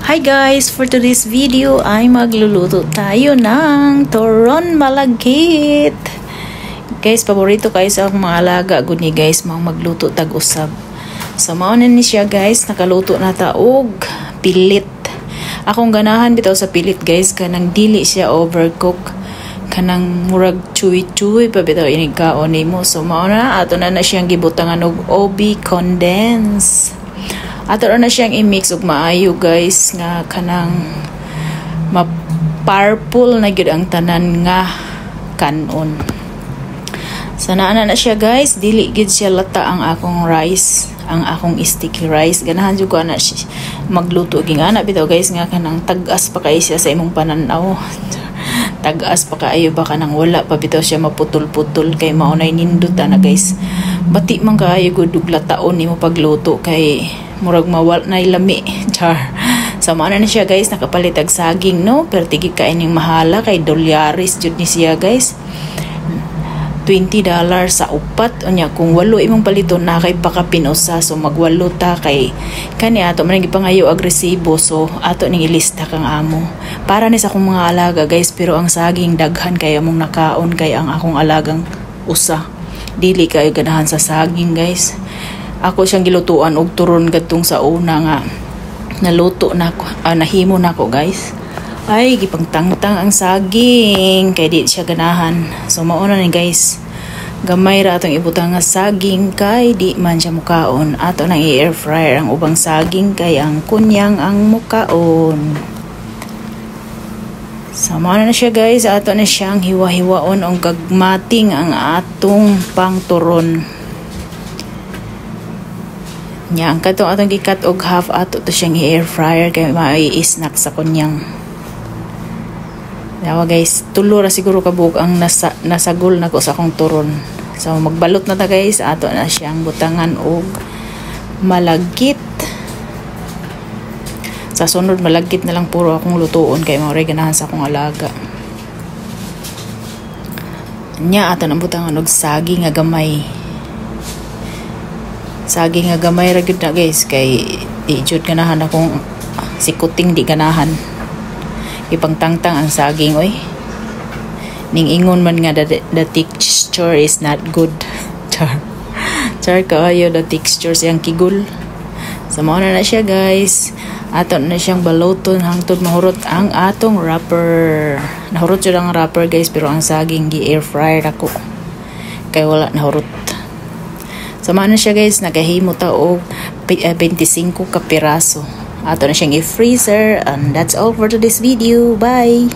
Hi guys! For today's video ay magluluto tayo ng turon malagkit. Guys, paborito kayo sa akong mga alaga. Good ni guys, magluto tag-usab. So, mauna ni siya guys, nakaluto na taog pilit. Akong ganahan bitaw sa pilit guys, kanang dili siya overcook. Kanang murag chewy-chewy pa bitaw inigkaon nimo. So, mauna ato na siyang gibutangan og OB condense. Ato na siyang i-mix og maayo guys nga kanang ma-purple na gyud ang tanan nga kanon. Sana na siya guys, dili gid siya lata ang akong rice, ang akong sticky rice. Ganahan jud ko ana magluto ging ana bitaw guys nga kanang tag-as pa kay siya sa imong pananaw. Tag-as pa kaayo ba kanang wala pa bitaw siya maputol-putol kay maunay nindot ana guys. Bati man kaayo gud og lataon nimo pagluto kay murag mawal na ilami. Char. Sama na siya guys, nakapalitag saging no, pero tigig kain yung mahala kay dolyaris jud ni siya guys. $20 sa upat. Unya kung walo imong paliton na kay pakapinosa, so magwalo ta kay kani ato man gipangayo agresibo, so ato ning ilista kang amo. Para ni sa akong mga alaga guys, pero ang saging daghan kay among nakaon kay ang akong alagang usa. Dili kayo ganahan sa saging guys. Ako siyang gilutuan og turon gadtong sa una nga naluto na ko, nahimo na ko guys. Ay gipangtangtang ang saging kay di siya ganahan. So mauna ni guys, gamay ra atong ibutang nga saging kay di man siya mukaon. Ato nang i-air fryer ang ubang saging kay ang kunyang ang mukaon. So mauna na siya guys, ato na siyang hiwa-hiwaon og gagmating ang atong pangturon. Nya ang katong atong gikat og half ato to siyang i-air fryer kay mai-snack sa kunyang. Dawa guys, tulo ra siguro kabuk ang nasagol nako sa akong turon. So magbalot na ta guys, ato na siyang butangan og malagkit. Sa sunod malagkit na lang puro akong lutuon kay mao ganahan sa akong alaga. Nya ato na butangan og saging nga gamay. Saging nga gamay ra gyud na guys kay di jud ganahan akong sikuting di ganahan. Ipangtangtang ang saging oy. Ning ingon man nga the texture is not good. Char kaayo the texture siyang kigul. So mao na siya guys. Ato na siyang baloton hangtod mahurot ang atong wrapper. Nahurot jud ang wrapper guys, pero ang saging gi air fryer ako. Kay wala nahurot. Sama na siya guys, nagahimo ta og 25 ka piraso. Ato na siyang i-freezer, and that's all for today's video. Bye!